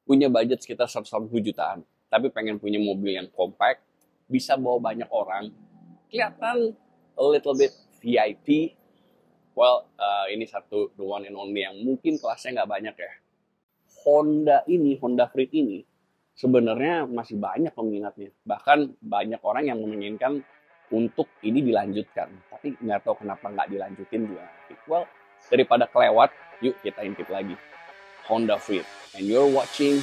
punya budget sekitar 180 jutaan, tapi pengen punya mobil yang compact, bisa bawa banyak orang, kelihatan a little bit VIP. Well, ini satu the one and only yang mungkin kelasnya nggak banyak ya. Honda Freed ini sebenarnya masih banyak peminatnya. Bahkan banyak orang yang menginginkan untuk ini dilanjutkan. Tapi nggak tahu kenapa nggak dilanjutin juga. Well, daripada kelewat, yuk kita intip lagi. Honda Freed. And you're watching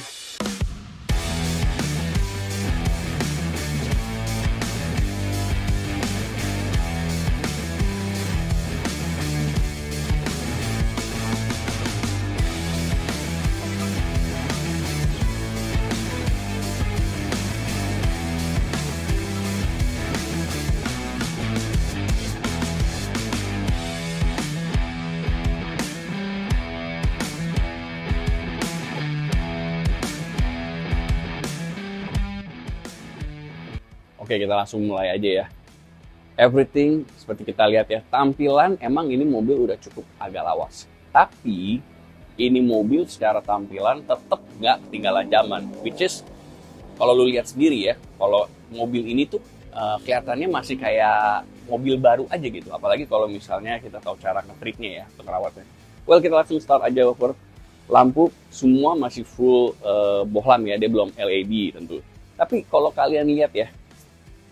Oke, kita langsung mulai aja ya. Everything seperti kita lihat ya, tampilan emang ini mobil udah cukup agak lawas. Tapi ini mobil secara tampilan tetap nggak ketinggalan zaman. Which is, kalau lu lihat sendiri ya, kalau mobil ini tuh kelihatannya masih kayak mobil baru aja gitu. Apalagi kalau misalnya kita tahu cara nge-treatnya ya, untuk ngerawatnya. Well, kita langsung start aja over. Lampu semua masih full bohlam ya, dia belum LED tentu. Tapi kalau kalian lihat ya,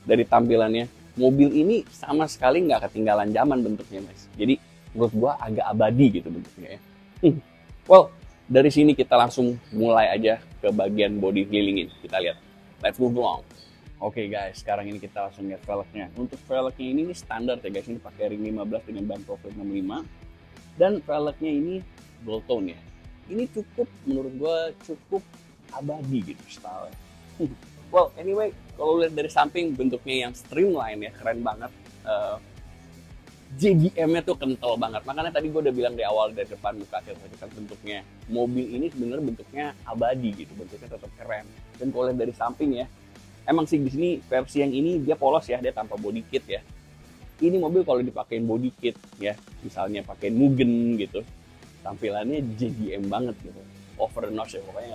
dari tampilannya, mobil ini sama sekali nggak ketinggalan zaman bentuknya, guys. Jadi menurut gua agak abadi gitu bentuknya ya. Well, dari sini kita langsung mulai aja ke bagian body healingin. Kita lihat. Let's move along. Oke guys, sekarang ini kita langsung lihat velgnya. Untuk velgnya ini standar ya guys, ini pakai ring 15 dengan ban profil 65. Dan velgnya ini gold tone ya. Ini cukup, menurut gua cukup abadi gitu style. Well, anyway, kalau lihat dari samping bentuknya yang streamline ya, keren banget. JDM-nya tuh kental banget. Makanya tadi gue udah bilang di awal dari depan muka kita bentuknya. Mobil ini sebenarnya bentuknya abadi gitu, bentuknya tetap keren. Dan kalau lihat dari samping ya, emang sih di sini versi yang ini dia polos ya, dia tanpa body kit ya. Ini mobil kalau dipakein body kit ya, misalnya pakai Mugen gitu, tampilannya JDM banget gitu. Over the nose ya, pokoknya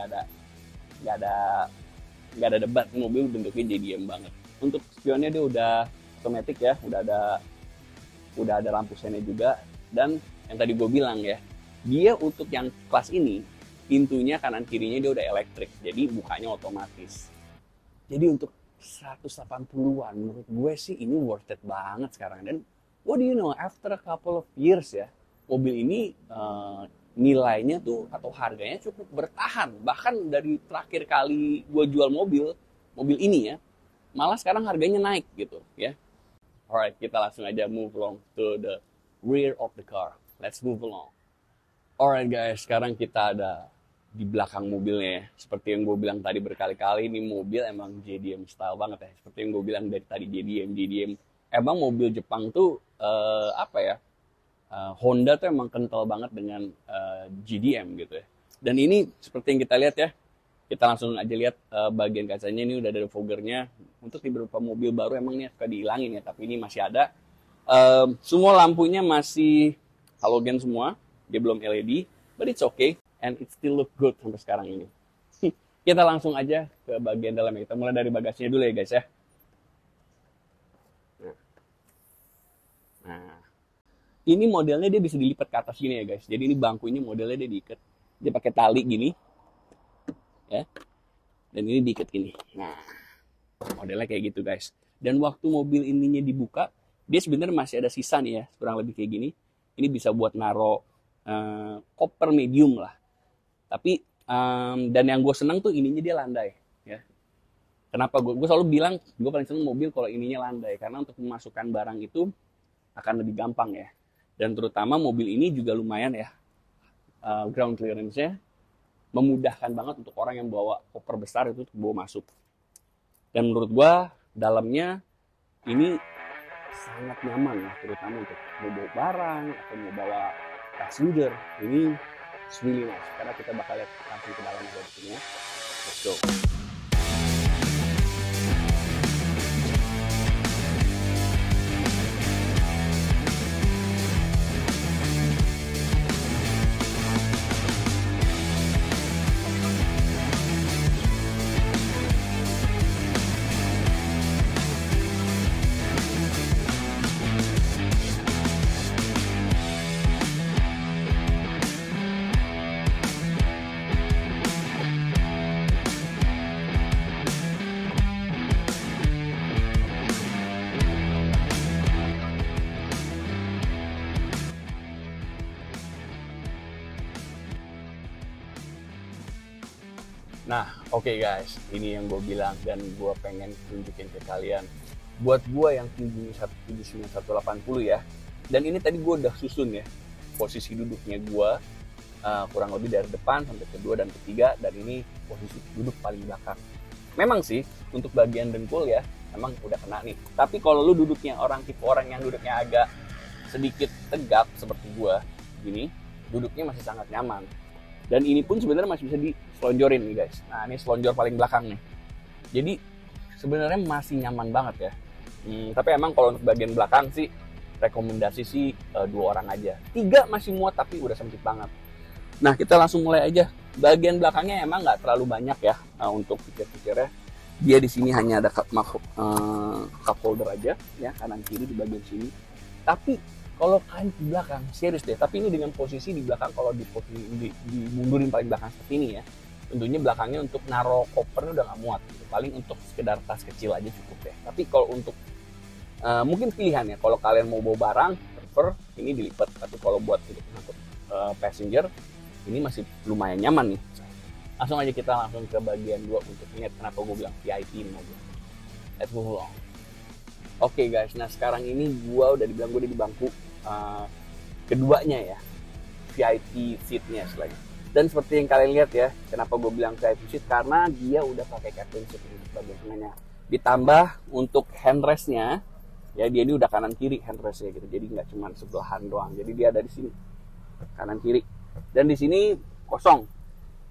nggak ada debat, mobil bentuknya JDM banget. Untuk spionnya dia udah otomatis ya, udah ada lampu sennya juga. Dan yang tadi gue bilang ya, dia untuk yang kelas ini pintunya kanan kirinya dia udah elektrik, jadi bukanya otomatis. Jadi untuk 180-an menurut gue sih ini worth it banget sekarang. Dan what do you know, after a couple of years ya, mobil ini nilainya tuh atau harganya cukup bertahan. Bahkan dari terakhir kali gue jual mobil ini ya, malah sekarang harganya naik gitu ya. Alright, kita langsung aja move along to the rear of the car. Let's move along. Alright guys, sekarang kita ada di belakang mobilnya ya. Seperti yang gue bilang tadi berkali-kali, ini mobil emang JDM style banget ya. Seperti yang gue bilang dari tadi, JDM. Emang mobil Jepang tuh Honda tuh emang kental banget dengan GDM gitu ya. Dan ini seperti yang kita lihat ya, kita langsung aja lihat bagian kacanya ini udah ada foggernya. Untuk di beberapa mobil baru emang ini suka dihilangin ya, tapi ini masih ada. Semua lampunya masih halogen semua, dia belum LED, but it's okay and it still look good sampai sekarang ini. Kita langsung aja ke bagian dalamnya. Kita mulai dari bagasinya dulu ya guys ya. Nah, ini modelnya dia bisa dilipat ke atas gini ya guys. Jadi ini bangku ini modelnya dia diikat. Dia pakai tali gini. Ya. Dan ini diikat gini. Nah, modelnya kayak gitu guys. Dan waktu mobil ininya dibuka, dia sebenarnya masih ada sisa nih ya, kurang lebih kayak gini. Ini bisa buat naro koper medium lah. Tapi dan yang gue senang tuh ininya dia landai ya. Kenapa gue selalu bilang gue paling senang mobil kalau ininya landai, karena untuk memasukkan barang itu akan lebih gampang ya. Dan terutama mobil ini juga lumayan ya, ground clearance-nya memudahkan banget untuk orang yang bawa koper besar itu untuk bawa masuk. Dan menurut gua dalamnya ini sangat nyaman ya, terutama untuk mau bawa barang atau mau bawa passenger. Ini really nice, karena kita bakal lihat langsung ke dalamnya dari sini ya. Let's go. Nah, oke guys, ini yang gue bilang dan gue pengen tunjukin ke kalian. Buat gue yang tinggi 179 180 ya, dan ini tadi gue udah susun ya posisi duduknya gue, kurang lebih dari depan sampai kedua dan ketiga, dan ini posisi duduk paling belakang. Memang sih untuk bagian dengkul ya memang udah kena nih, tapi kalau lu duduknya tipe orang yang duduknya agak sedikit tegap seperti gue gini, duduknya masih sangat nyaman. Dan ini pun sebenarnya masih bisa diselonjorin nih guys. Nah, ini selonjor paling belakang nih. Jadi sebenarnya masih nyaman banget ya. Tapi emang kalau untuk bagian belakang sih rekomendasi sih 2 orang aja. 3 masih muat tapi udah sempit banget. Nah, kita langsung mulai aja. Bagian belakangnya emang nggak terlalu banyak ya untuk feature-featurenya. Dia di sini hanya ada cup holder aja ya, kanan kiri di bagian sini. Tapi kalau kalian di belakang, serius deh, tapi ini dengan posisi di belakang, kalau dimundurin paling belakang seperti ini ya, tentunya belakangnya untuk naro koper udah nggak muat gitu. Paling untuk sekedar tas kecil aja cukup deh. Tapi kalau untuk mungkin pilihan ya, kalau kalian mau bawa barang, prefer ini dilipat. Tapi kalau buat untuk passenger, ini masih lumayan nyaman nih. Langsung aja kita langsung ke bagian 2 untuk ingat kenapa gue bilang VIP ini aja. Let's move along. Oke guys, nah sekarang ini gue udah di bangku keduanya ya, VIP seatnya istilahnya. Dan seperti yang kalian lihat ya, kenapa gue bilang VIP seat, karena dia udah pakai captain seat untuk bagian tengahnya. Ditambah untuk handrestnya, ya dia ini udah kanan kiri handrestnya gitu, jadi nggak cuma sebelahan doang. Jadi dia ada di sini kanan kiri, dan di sini kosong.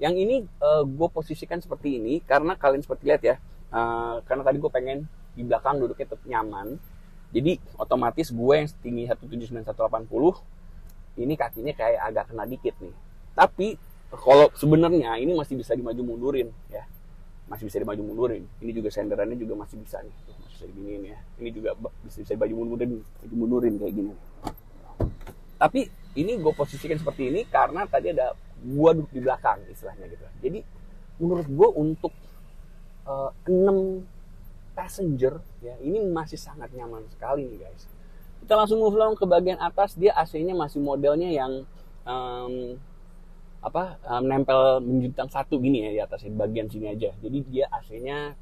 Yang ini gue posisikan seperti ini karena kalian seperti lihat ya, karena tadi gue pengen di belakang duduknya tetap nyaman. Jadi otomatis gue yang tinggi 179 180 ini kakinya kayak agak kena dikit nih. Tapi kalau sebenarnya ini masih bisa dimaju mundurin ya. Masih bisa dimaju mundurin. Ini juga senderannya juga masih bisa nih. Masih bisa diginiin ya. Ini juga bisa dimaju mundurin kayak gini. Tapi ini gue posisikan seperti ini karena tadi ada gue duduk di belakang istilahnya gitu. Jadi menurut gue untuk 6 passenger ya, ini masih sangat nyaman sekali nih guys. Kita langsung move along ke bagian atas. Dia AC-nya masih modelnya yang nempel menjuntang satu gini ya di atas, di bagian sini aja. Jadi dia AC-nya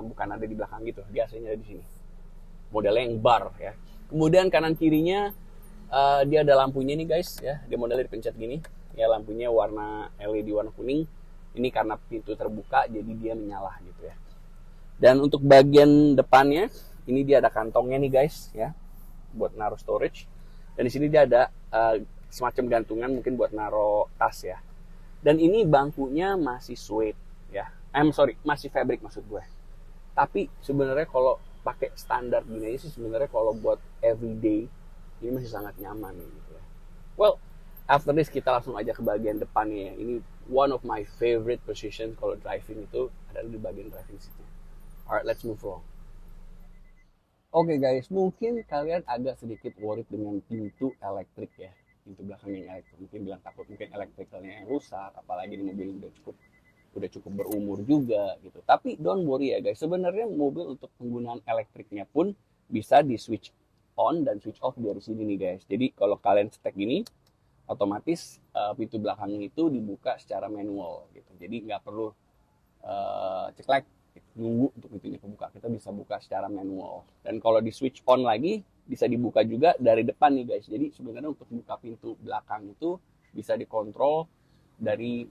bukan ada di belakang gitu, dia AC-nya ada di sini. Modelnya yang bar ya. Kemudian kanan kirinya dia ada lampunya nih guys ya. Dia modelnya dipencet gini ya, lampunya warna LED warna kuning. Ini karena pintu terbuka jadi dia menyala gitu ya. Dan untuk bagian depannya, ini dia ada kantongnya nih guys ya, buat naruh storage. Dan di sini dia ada semacam gantungan mungkin buat naruh tas ya. Dan ini bangkunya masih suede ya, masih fabric maksud gue. Tapi sebenarnya kalau pakai standar gini aja sih sebenarnya kalau buat everyday ini masih sangat nyaman gitu ya. Well, after this kita langsung aja ke bagian depannya ya. Ini one of my favorite position kalau driving itu adalah di bagian driving seatnya. Alright, let's move on. Oke guys, mungkin kalian agak sedikit worried dengan pintu elektrik ya, pintu belakang yang elektrik. Mungkin bilang takut mungkin elektrikalnya yang rusak, apalagi di mobil udah cukup berumur juga gitu. Tapi don't worry ya guys, sebenarnya mobil untuk penggunaan elektriknya pun bisa di switch on dan switch off dari sini nih guys. Jadi kalau kalian setek gini, otomatis pintu belakangnya itu dibuka secara manual gitu. Jadi nggak perlu ceklek nunggu untuk pintunya kebuka, kita bisa buka secara manual. Dan kalau di switch on lagi bisa dibuka juga dari depan nih guys. Jadi sebenarnya untuk buka pintu belakang itu bisa dikontrol dari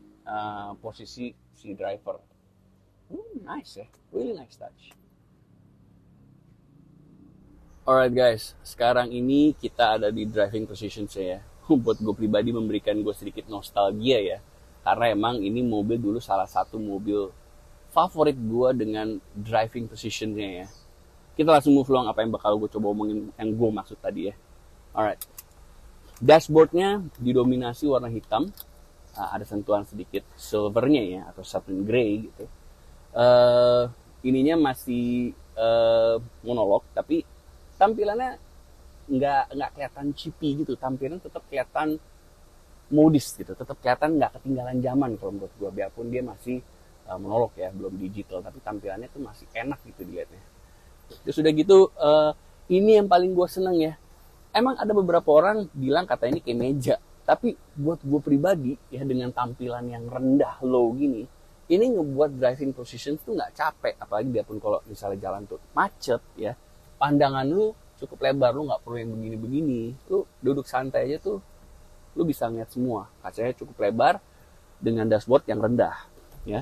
posisi si driver. Nice ya, really nice touch. Alright guys, sekarang ini kita ada di driving position saya. Buat gue pribadi memberikan gue sedikit nostalgia ya, karena emang ini mobil dulu salah satu mobil favorit gue dengan driving positionnya ya. Kita langsung move along apa yang bakal gue coba omongin yang gue maksud tadi ya. Alright, dashboardnya didominasi warna hitam, ada sentuhan sedikit silvernya ya, atau satin grey gitu. Ininya masih monolog, tapi tampilannya nggak kelihatan chippy gitu, tampilan tetap kelihatan modis gitu, tetap kelihatan nggak ketinggalan zaman kalau menurut gue, biarpun dia masih monolog ya, belum digital, tapi tampilannya tuh masih enak gitu dilihatnya. Terus udah gitu, ini yang paling gue seneng ya. Emang ada beberapa orang bilang kata ini kayak meja, tapi buat gue pribadi ya, dengan tampilan yang rendah low gini, ini ngebuat driving position tuh nggak capek, apalagi biarpun kalau misalnya jalan tuh macet ya, pandangan lu cukup lebar, lu nggak perlu yang begini-begini, lu duduk santai aja tuh lu bisa ngeliat semua, kacanya cukup lebar dengan dashboard yang rendah ya.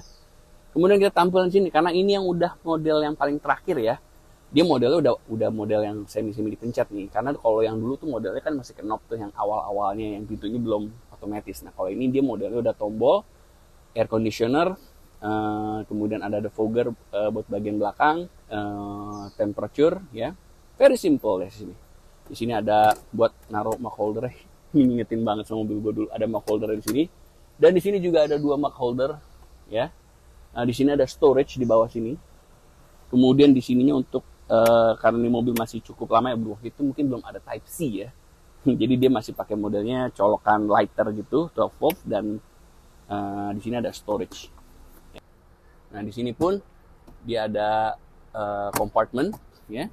Kemudian kita tampilkan sini, karena ini yang udah model yang paling terakhir ya, dia modelnya udah model yang semi dipencet nih, karena kalau yang dulu tuh modelnya kan masih ke knob tuh yang awal-awalnya yang pintunya belum otomatis. Nah kalau ini dia modelnya udah tombol, air conditioner, kemudian ada defogger buat bagian belakang, temperature ya, very simple ya sini. Di sini ada buat naruh mug holder, ini ngingetin banget sama mobil gue dulu, ada mug holder di sini, dan di sini juga ada 2 mug holder ya. Nah, di sini ada storage di bawah sini. Kemudian di sininya untuk karena ini mobil masih cukup lama ya bro, itu mungkin belum ada Type C ya. Jadi dia masih pakai modelnya colokan lighter gitu, 12 volt, dan di sini ada storage. Nah, di sini pun dia ada compartment ya.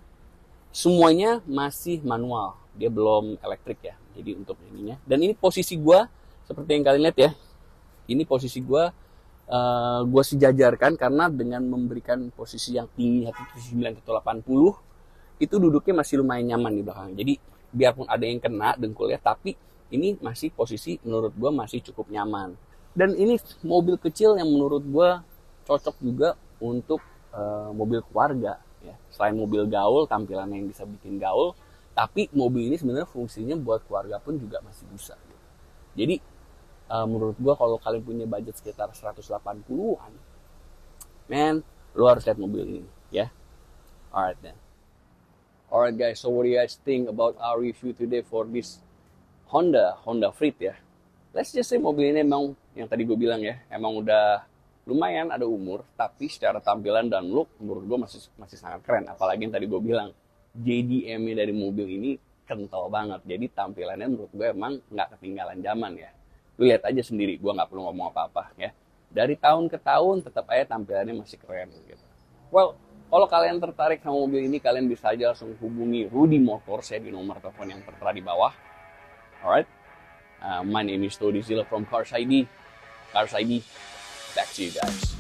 Semuanya masih manual, dia belum elektrik ya. Jadi untuk ininya. Dan ini posisi gua seperti yang kalian lihat ya. Ini posisi gua sejajarkan karena dengan memberikan posisi yang tinggi 179 atau 80 itu duduknya masih lumayan nyaman di belakang. Jadi biarpun ada yang kena dengkulnya, tapi ini masih posisi menurut gua masih cukup nyaman. Dan ini mobil kecil yang menurut gua cocok juga untuk mobil keluarga ya. Selain mobil gaul, tampilannya yang bisa bikin gaul, tapi mobil ini sebenarnya fungsinya buat keluarga pun juga masih bisa gitu. Jadi menurut gua kalau kalian punya budget sekitar 180-an, man, lu harus lihat mobil ini ya. Alright then. Alright guys, so what do you guys think about our review today for this Honda Freed ya? Let's just say mobil ini emang yang tadi gue bilang ya, emang udah lumayan ada umur, tapi secara tampilan dan look menurut gue masih sangat keren. Apalagi yang tadi gue bilang, JDM-nya dari mobil ini kental banget. Jadi tampilannya menurut gue emang nggak ketinggalan zaman ya. Lu lihat aja sendiri, gue nggak perlu ngomong apa-apa ya. Dari tahun ke tahun tetap aja tampilannya masih keren gitu. Well, kalau kalian tertarik sama mobil ini, kalian bisa aja langsung hubungi Rudy Motors ya di nomor telepon yang tertera di bawah. Alright, my name is Tony Zilla from Cars ID. Back to you guys.